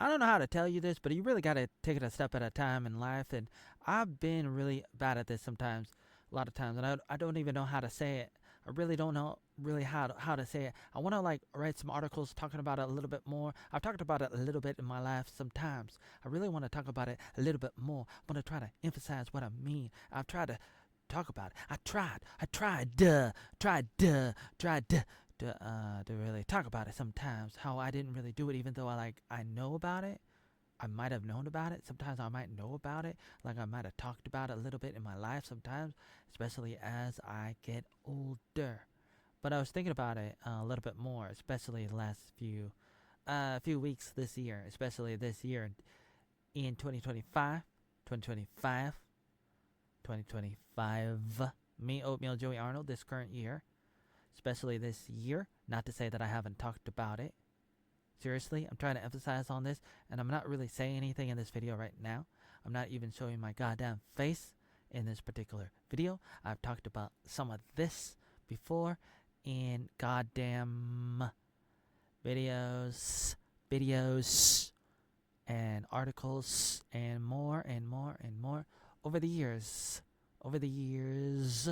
I don't know how to tell you this, but you really got to take it a step at a time in life. And I've been really bad at this sometimes, a lot of times, and I don't even know how to say it. I really don't know really how to say it. I want to like write some articles talking about it a little bit more. I've talked about it a little bit in my life sometimes. I really want to talk about it a little bit more. I want to try to emphasize what I mean. I've tried to talk about it. To really talk about it sometimes. How I didn't really do it, even though I know about it. I might have known about it. Sometimes I might know about it. Like I might have talked about it a little bit in my life sometimes, especially as I get older. But I was thinking about it a little bit more, especially the last few weeks this year, especially this year in 2025, 2025, 2025. Me, Oatmeal, Joey Arnold, this current year, especially this year. Not to say that I haven't talked about it. Seriously, I'm trying to emphasize on this, and I'm not really saying anything in this video right now. I'm not even showing my goddamn face in this particular video. I've talked about some of this before in goddamn videos, and articles, and more and more and more over the years. Over the years.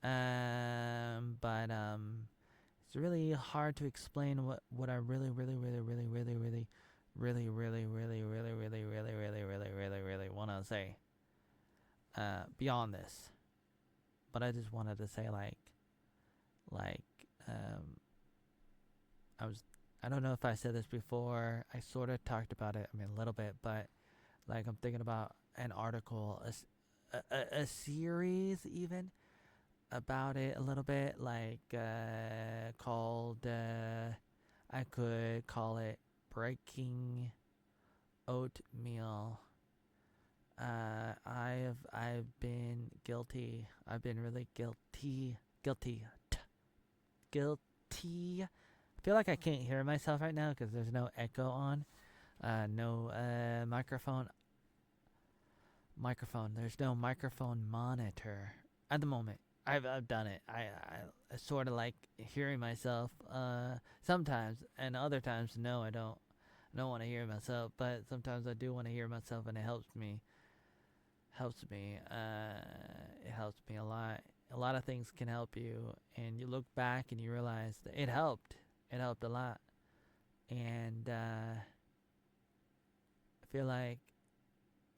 But it's really hard to explain what I really want to say beyond this. But I just wanted to say like um I don't know if I said this before. I sort of talked about it. I mean a little bit, but like I'm thinking about an article, a series even about it a little bit, like called I could call it Breaking Oatmeal. I've been guilty. I've been really guilty. I feel like I can't hear myself right now because there's no echo on. No microphone. There's no microphone monitor at the moment. I've done it. I sort of like hearing myself sometimes, and other times no, I don't. I don't want to hear myself, but sometimes I do want to hear myself, and it helps me. It helps me a lot. A lot of things can help you, and you look back and you realize that it helped. It helped a lot, and I feel like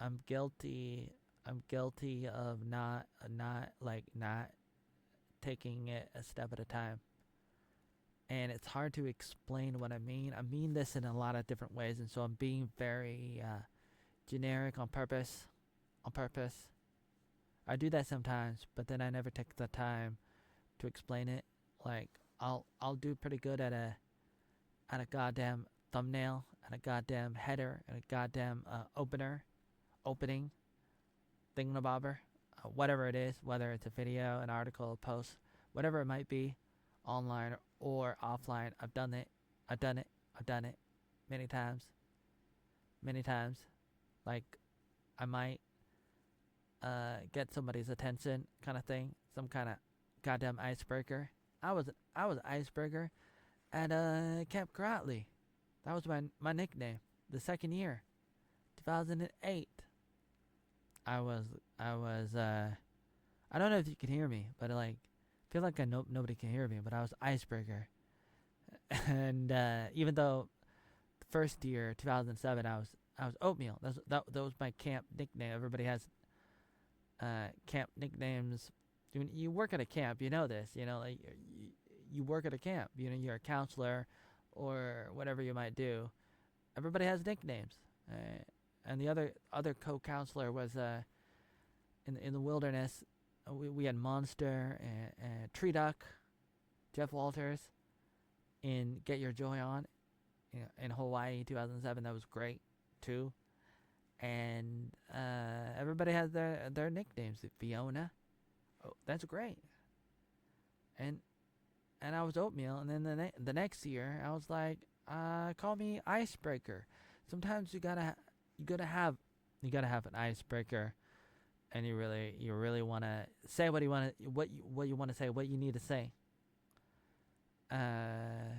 I'm guilty. I'm guilty of not taking it a step at a time. And it's hard to explain what I mean. I mean this in a lot of different ways, and so I'm being very generic on purpose. On purpose. I do that sometimes, but then I never take the time to explain it. Like I'll do pretty good at a goddamn thumbnail, at a goddamn header, at a goddamn opening, thingamabobber, whatever it is, whether it's a video, an article, a post, whatever it might be, online or offline. I've done it. I've done it. I've done it many times. Many times. Like I might get somebody's attention kind of thing, some kind of goddamn icebreaker. I was icebreaker at Camp Grotley. That was my nickname. The second year, 2008. I was I don't know if you can hear me, but like I feel like nobody can hear me, but I was icebreaker. And even though the first year, 2007, I was Oatmeal. That was my camp nickname. Everybody has camp nicknames. When you work at a camp, you know this. You know, like you work at a camp. You know, you're a counselor or whatever you might do. Everybody has nicknames. And the other co-counselor was in the wilderness. We had Monster and Tree Duck, Jeff Walters in Get Your Joy On in Hawaii 2007. That was great too. And everybody has their nicknames. Fiona, oh, that's great. And I was Oatmeal, and then the next year I was like, call me Icebreaker. Sometimes you gotta have an icebreaker, and you really want to say what you want to say, what you need to say. Uh,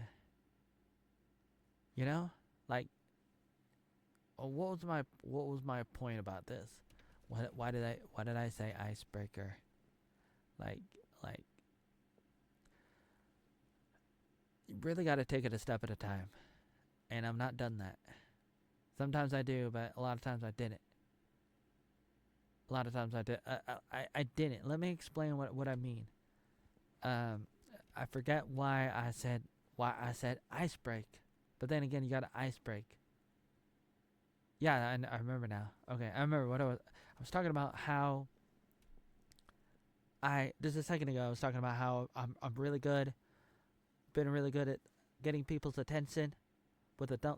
you know, like what was my point about this? Why did I say icebreaker? Like like you really got to take it a step at a time, and I've not done that. Sometimes I do, but a lot of times I didn't. A lot of times I did. I didn't. Let me explain what I mean. Um, I forget why I said ice break, but then again, you got to ice break. Yeah, I remember now. Okay, I remember what I was talking about how I just a second ago I was talking about how I'm really good, been really good at getting people's attention with a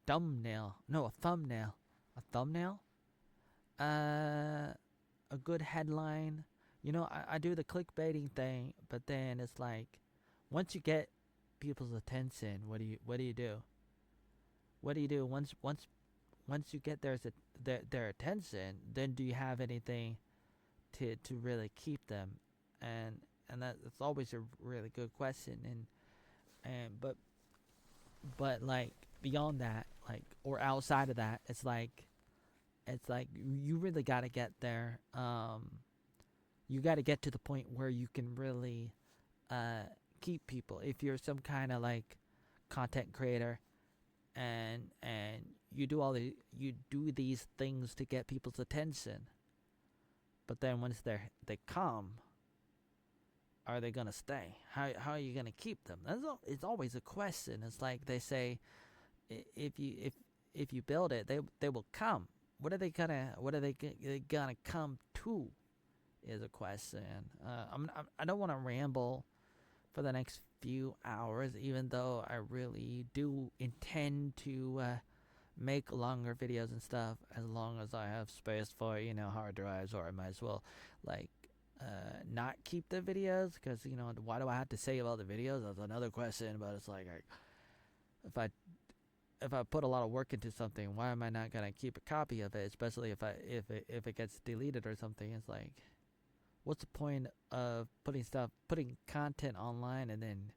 thumbnail. No, a thumbnail. A thumbnail? A good headline. You know, I do the clickbaiting thing, but then it's like once you get people's attention, what do you do? What do you do once you get their attention? Then do you have anything to really keep them? And that's always a really good question. And but like beyond that, like or outside of that, it's like you really got to get there. You got to get to the point where you can really uh, keep people. If you're some kind of like content creator and you do these things to get people's attention, but then once they come, are they gonna stay? How are you gonna keep them? It's always a question. It's like they say, if you build it, they will come. What are they gonna come to? Is a question. I don't want to ramble for the next few hours, even though I really do intend to make longer videos and stuff as long as I have space for hard drives, or I might as well like not keep the videos because why do I have to save all the videos? That's another question. But it's like if I if I put a lot of work into something, why am I not gonna keep a copy of it? Especially if it gets deleted or something. It's like, what's the point of putting content online and then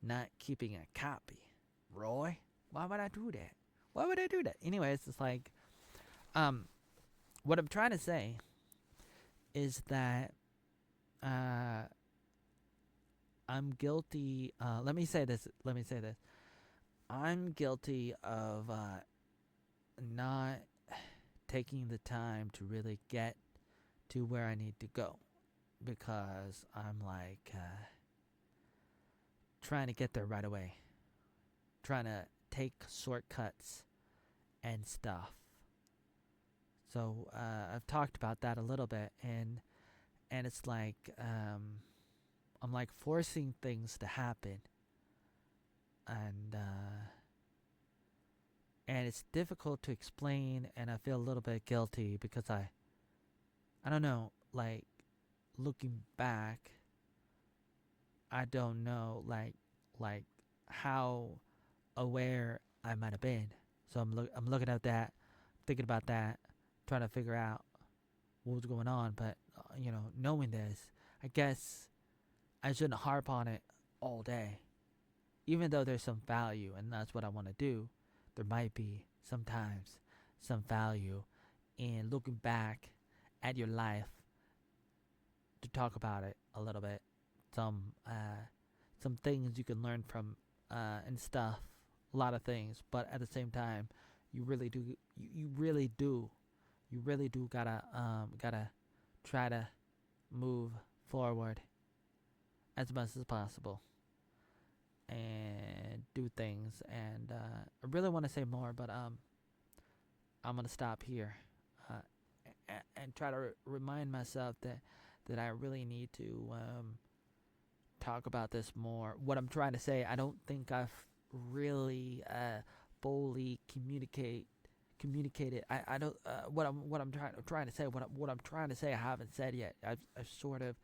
not keeping a copy? Roy, why would I do that? Why would I do that? Anyways, it's like, what I'm trying to say is that I'm guilty. Let me say this. I'm guilty of not taking the time to really get to where I need to go because I'm like trying to get there right away, trying to take shortcuts and stuff. So I've talked about that a little bit, and it's like I'm like forcing things to happen, and it's difficult to explain, and I feel a little bit guilty because I don't know, like looking back, I don't know like how aware I might have been. So I'm looking at that, thinking about that, trying to figure out what was going on. But knowing this, I guess I shouldn't harp on it all day, even though there's some value, and that's what I want to do. There might be sometimes some value in looking back at your life to talk about it a little bit. Some things you can learn from and stuff. A lot of things, but at the same time, you really do. You really do gotta try to move forward as much as possible and do things. And I really want to say more, but I'm gonna stop here and try to remind myself that I really need to talk about this more. What I'm trying to say, I don't think I've really fully communicated. I don't what I'm trying to say. What I'm trying to say, I haven't said yet. I've sort of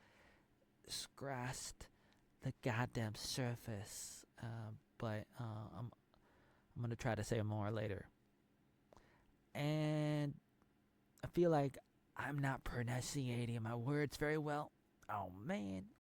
scratched the goddamn surface, but I'm gonna try to say more later. And I feel like I'm not pronunciating my words very well. Oh man,